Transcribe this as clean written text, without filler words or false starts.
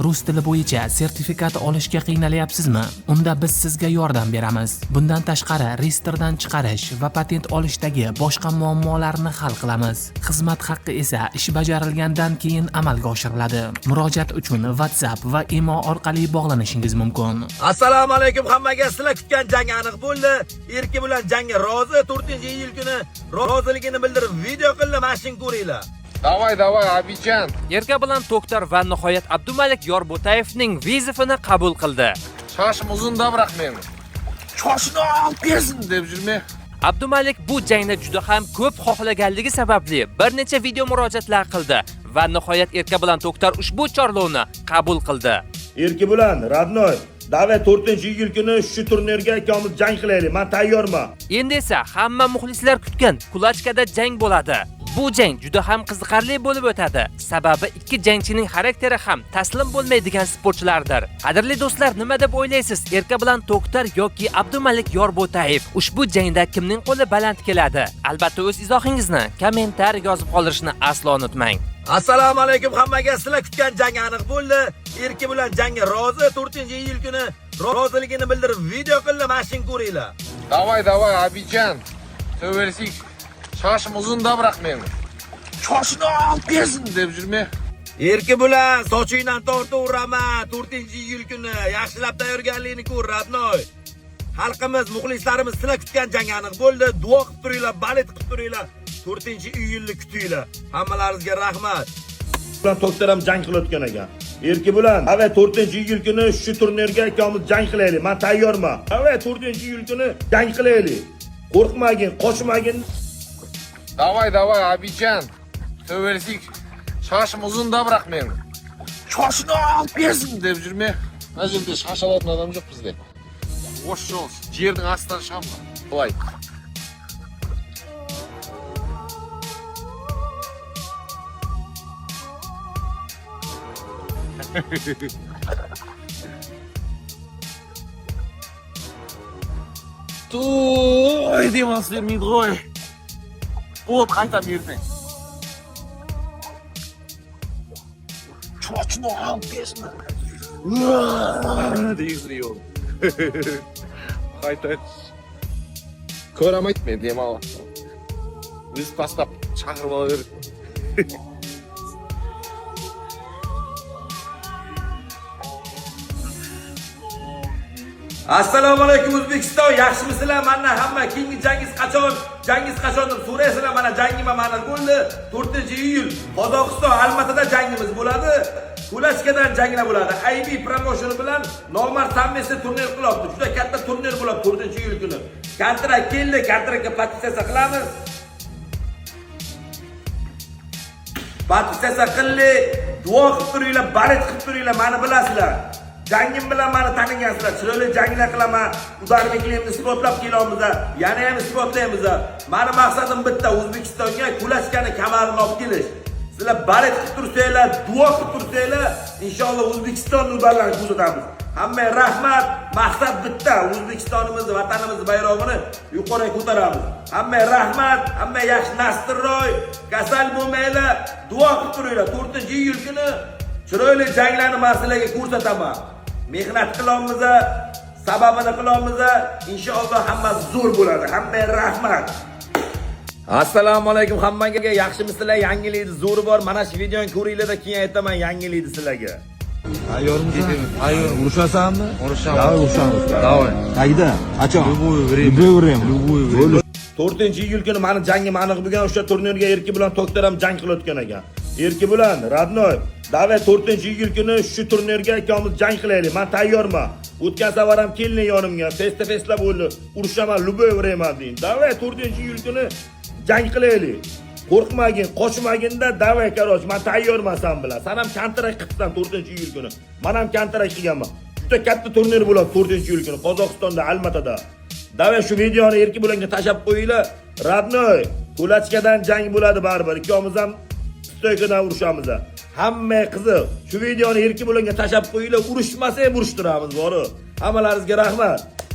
Rus tili bo'yicha sertifikat olishga qiynalyapsizmi? Unda biz sizga yordam beramiz. Bundan tashqari, reyestrdan chiqarish va patent olishdagi boshqa muammolarni hal qilamiz. Xizmat haqqi esa ish bajarilgandan keyin amalga oshiriladi. Murojaat uchun WhatsApp va imo orqali bog'lanishingiz mumkin. Assalomu alaykum hammaga. Sizlar kutgan jang aniq bo'ldi. Erki bilan jangga rozi. 4-iyul kuni roziligini bildirib video qildi. Mashin ko'ringlar. Давай, Abidjan. Erka bilan To'xtar va nihoyat Abdumalik Yorbotayevning vizifini qabul qildi. Shoshim uzunda biroq men. Shoshni olib bersin deb yurma. Abdumalik bu jangni juda ham ko'p xohlaganligi sababli bir necha video murojaatlar qildi va nihoyat Erka bilan To'xtar ushbu chorlovni qabul qildi. Erki bilan Radnoy, davay 4-iyul kuni shu turnirga ikkomiz jang qilaylik. Men tayyorman. Endi esa hamma muxlislar kutgan kulachkada jang bo'ladi. Bu jang juda ham qiziqarli bo'lib o'tadi. Sababi ikki jangchining xarakteri ham taslim bo'lmaydigan sportchilardir. Qadrli do'stlar, nima deb o'ylaysiz? Erka bilan To'xtar yoki Abdumalik Yorbotayev ushbu jangda kimning qo'li baland keladi? Albatta o'z izohingizni kommentar yozib qoldirishni aslo unutmang. Assalomu alaykum hammaga. Sizlar kutgan jang aniq bo'ldi. Erki bilan jangga rozi. 4-iyul kuni roziligini bildirib video qildi. Mashin ko'ringlar. Давай, Abidjan. Söversik. Shoshim uzunda biroq men. Shoshni olib bersin deb yurma. Erki bilan sochingdan tortaveraman. 4-iyul kuni yaxshilab tayyorgarlikni ko'r Radnoy. Xalqimiz, muxlislarimiz sizlar kutgan jang aniq bo'ldi. Duo qilib turinglar, balet qilib turinglar. 4-iyulni kutinglar. Hammalaringizga rahmat. Bilan To'xtar ham jang qilayotgan ekan. Erki bilan avay 4-iyul kuni shu turnirga ikkomiz jang qilaylik. Men tayyorman. Avay 4-iyul kuni jang qilaylik. Qo'rqmagin, qochmagin. Давай, Abidjan. Söversik. Shoshim uzunda biroq men. Shoshni olib bersin deb yurma. Hozirda shosh oladigan odam yo'q bizda. O'sh yo'q. Yerning ostidan shamma. Voy. To'y demaslar midg'oy. Bo'p qaytam yerdan. Shoshni olib bersin. Deyizli yo'q. Qayta. Ko'ramaytmen demal. Biz pastab chaqirib olaver. Assalomu alaykum O'zbekiston, yaxshimisizlar? Mana hamma keyingi jangiz qachon deb so'raysizlar. Mana jangim mana bo'ldi. 4-iyul Qozog'iston Almatada jangimiz bo'ladi. Kulachkadan janglar bo'ladi. IB promotion bilan nomard sammesi turnir qilyapti. Juda katta turnir bo'ladi 4-iyul kuni. Kontrakt keldi, kontraktga petitsiya qilamiz. Petitsiya qildik, duo qilib turinglar, balet qilib turinglar, meni bilasizlar. Jangim bilan meni tanigансizlar. Chiroyli janglar qilaman. Udarliklarni isbotlab kelamiz. Yana ham isbotlaymiz. Meni maqsadim bitta, O'zbekistonga kulachkani kamarini olib kelish. Sizlar balet qilib tursanglar, duo qilib tursanglar, inshaalloh O'zbekistonning udarlarini ko'rsatamiz. Hammaga rahmat. Maqsad bitta, O'zbekistonimizni, vatanimizni bayrog'ini yuqoriga ko'taramiz. Hammaga rahmat. Hamma yaxshi nastroy, kasal bo'lmanglar, duo qilib turinglar. 4-iyul kuni chiroyli janglarni men sizlarga ko'rsataman. Mehnat qilamiz, sababini qilamiz. Inshaalloh hammasi zo'r bo'ladi. Hammaga rahmat. Assalomu alaykum hammaga. Yaxshimisizlar? Yangilikni zo'ri bor. Mana shu videoni ko'ringlar-da, keyin aytaman yangilikni sizlarga. Ayyor, urushasanmi? Urushaman. Davay urushamiz. Davay. Qayda? Qachon? Любое время. Любое время. 4-iyul kuni meni jangim aniq bo'lgan. O'sha turnirga Erki bilan To'xtar ham jang qilayotgan ekan. Erki bilan Radnoy, davay 4-iyul kuni shu turnirga ikkomiz jang qilaylik. Men tayyorman. O'tgan safar ham kelding yonimga. Festa bo'ldi. Urushaman, любое время deyin. Davay 4-iyul kuni jang qilaylik. Qo'rqmagin, qochmaginda davay karoch. Men tayyorman sen bilan. Sen ham kontrakt qilibsan 4-iyul kuni. Men ham kontrakt qilganman. Juda katta turnir bo'ladi 4-iyul kuni Qozog'istonda Almatada. Davay shu videoni Erki bilanga tashab qo'yinglar. Radnoy, kulachkadan jang bo'ladi baribir. Ikkomiz ham stoykadan urushamiz. Hamma qiziq. Shu videoni Erki bilanga tashab qo'yinglar. Urushmasa ham urishtiramiz, bor. Hammalaringizga rahmat.